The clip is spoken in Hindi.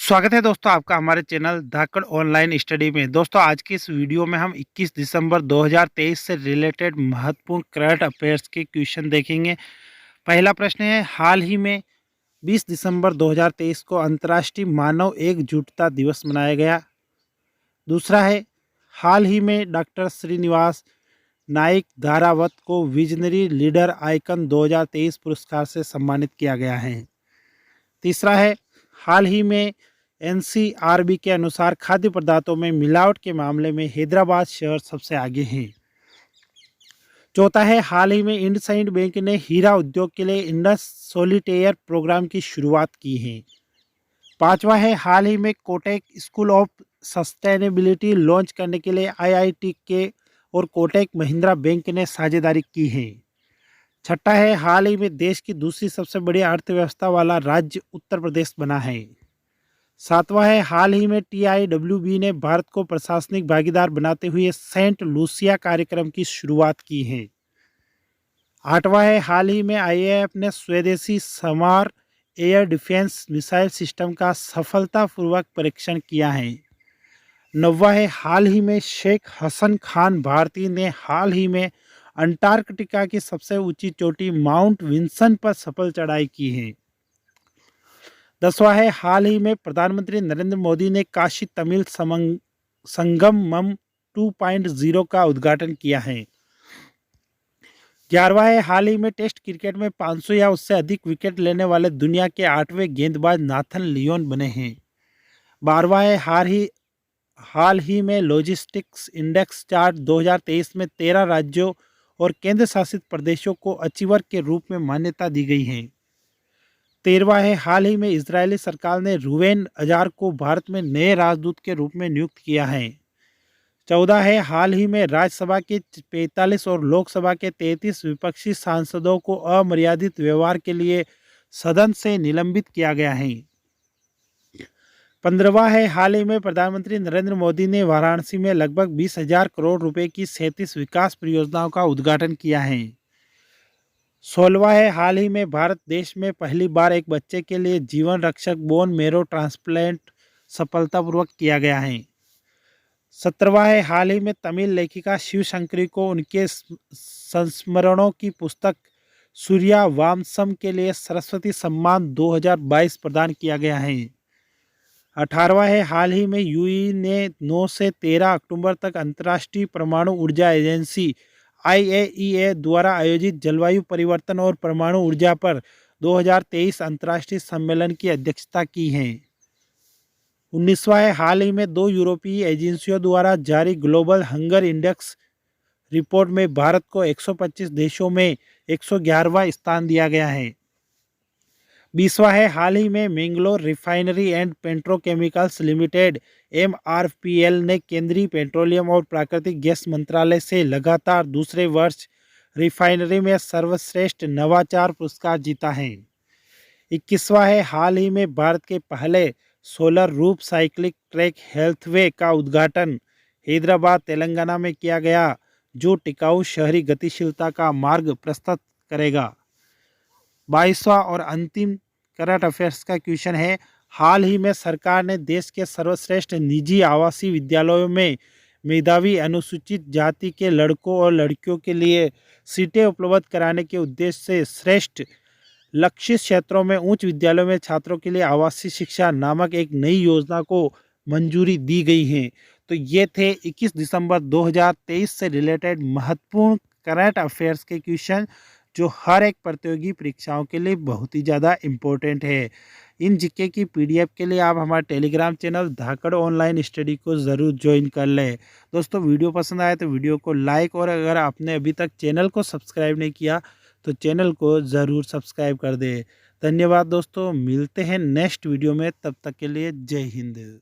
स्वागत है दोस्तों आपका हमारे चैनल धाकड़ ऑनलाइन स्टडी में। दोस्तों आज की इस वीडियो में हम 21 दिसंबर 2023 से रिलेटेड महत्वपूर्ण करंट अफेयर्स के क्वेश्चन देखेंगे। पहला प्रश्न है, हाल ही में 20 दिसंबर 2023 को अंतर्राष्ट्रीय मानव एकजुटता दिवस मनाया गया। दूसरा है, हाल ही में डॉक्टर श्रीनिवास नाइक धारावत को विजनरी लीडर आइकन 2023 पुरस्कार से सम्मानित किया गया है। तीसरा है, हाल ही में एनसीआरबी के अनुसार खाद्य पदार्थों में मिलावट के मामले में हैदराबाद शहर सबसे आगे है। चौथा है, हाल ही में इंडसइंड बैंक ने हीरा उद्योग के लिए इंडस सॉलिटेयर प्रोग्राम की शुरुआत की है। पांचवा है, हाल ही में Kotak school of sustainability launch करने के लिए आईआईटी के और कोटक महिंद्रा बैंक ने साझेदारी की है। छठा है, हाल ही में देश की दूसरी सबसे बड़ी अर्थव्यवस्था वाला राज्य उत्तर प्रदेश बना है। सातवां है, हाल ही में TIWB ने भारत को प्रशासनिक भागीदार बनाते हुए सेंट लूसिया कार्यक्रम की शुरुआत की है। आठवां है, हाल ही में IAF ने स्वदेशी समार एयर डिफेंस मिसाइल सिस्टम का सफलतापूर्वक परीक्षण किया है। नौवां है, हाल ही में शेख हसन खान भारती ने हाल ही में अंटार्कटिका की सबसे ऊंची चोटी माउंट विंसन पर सफल चढ़ाई की है। 10वां है, हाल ही में प्रधानमंत्री नरेंद्र मोदी ने काशी तमिल संगमम 2.0 का उद्घाटन किया है। 11वां है, हाल ही में टेस्ट क्रिकेट में 500 या उससे अधिक विकेट लेने वाले दुनिया के 8वें गेंदबाज नाथन लियोन बने हैं। 12वां है, हाल ही में लॉजिस्टिक्स इंडेक्स चार्ट 2023 में 13 राज्यों और केंद्र शासित प्रदेशों को अचीवर के रूप में मान्यता दी गई है। 13वां है, हाल ही में इजरायली सरकार ने रूवेन अजार को भारत में नए राजदूत के रूप में नियुक्त किया है। 14 है, हाल ही में राज्यसभा के 45 और लोकसभा के 33 विपक्षी सांसदों को अमर्यादित व्यवहार के लिए सदन से निलंबित किया गया है। 15वां है, हाल ही में प्रधानमंत्री नरेंद्र मोदी ने वाराणसी में लगभग 20,000 करोड़ रुपए की 37 विकास परियोजनाओं का उद्घाटन किया है। 16वां है, हाल ही में भारत देश में पहली बार एक बच्चे के लिए जीवन रक्षक बोन मेरो ट्रांसप्लांट सफलतापूर्वक किया गया है। 17वां है, हाल ही में तमिल लेखिका शिव शंकरी को उनके संस्मरणों की पुस्तक सूर्या वामसम के लिए सरस्वती सम्मान 2022 प्रदान किया गया है। 18वां है, हाल ही में यूएई ने 9 से 13 अक्टूबर तक अंतर्राष्ट्रीय परमाणु ऊर्जा एजेंसी IAEA द्वारा आयोजित जलवायु परिवर्तन और परमाणु ऊर्जा पर 2023 अंतर्राष्ट्रीय सम्मेलन की अध्यक्षता की है। 19वां है, हाल ही में 2 यूरोपीय एजेंसियों द्वारा जारी ग्लोबल हंगर इंडेक्स रिपोर्ट में भारत को 125 देशों में 111वां स्थान दिया गया है। 20वां है, हाल ही में Mangalore refinery and petrochemicals limited MRPL ने केंद्रीय पेट्रोलियम और प्राकृतिक गैस मंत्रालय से लगातार दूसरे वर्ष रिफाइनरी में सर्वश्रेष्ठ नवाचार पुरस्कार जीता है। 21वां है, हाल ही में भारत के पहले solar roof cyclic track healthway का उद्घाटन हैदराबाद तेलंगाना में किया गया, जो टिकाऊ शहरी गतिशीलता का मार्ग प्रशस्त करेगा। 22वां और अंतिम करंट अफेयर्स का क्वेश्चन है, हाल ही में सरकार ने देश के सर्वश्रेष्ठ निजी आवासीय विद्यालयों में मेधावी अनुसूचित जाति के लड़कों और लड़कियों के लिए सीटें उपलब्ध कराने के उद्देश्य से श्रेष्ठ लक्षित क्षेत्रों में उच्च विद्यालयों में छात्रों के लिए आवासीय शिक्षा नामक एक नई योजना को मंजूरी दी गई है। तो ये थे 21 दिसंबर 2023 से रिलेटेड महत्वपूर्ण करंट अफेयर्स के क्वेश्चन, जो हर एक प्रतियोगी परीक्षाओं के लिए बहुत ही ज़्यादा इम्पोर्टेंट है। इन जीके की PDF के लिए आप हमारे टेलीग्राम चैनल धाकड़ ऑनलाइन स्टडी को ज़रूर ज्वाइन कर लें। दोस्तों वीडियो पसंद आए तो वीडियो को लाइक, और अगर आपने अभी तक चैनल को सब्सक्राइब नहीं किया तो चैनल को ज़रूर सब्सक्राइब कर दें। धन्यवाद दोस्तों, मिलते हैं नेक्स्ट वीडियो में, तब तक के लिए जय हिंद।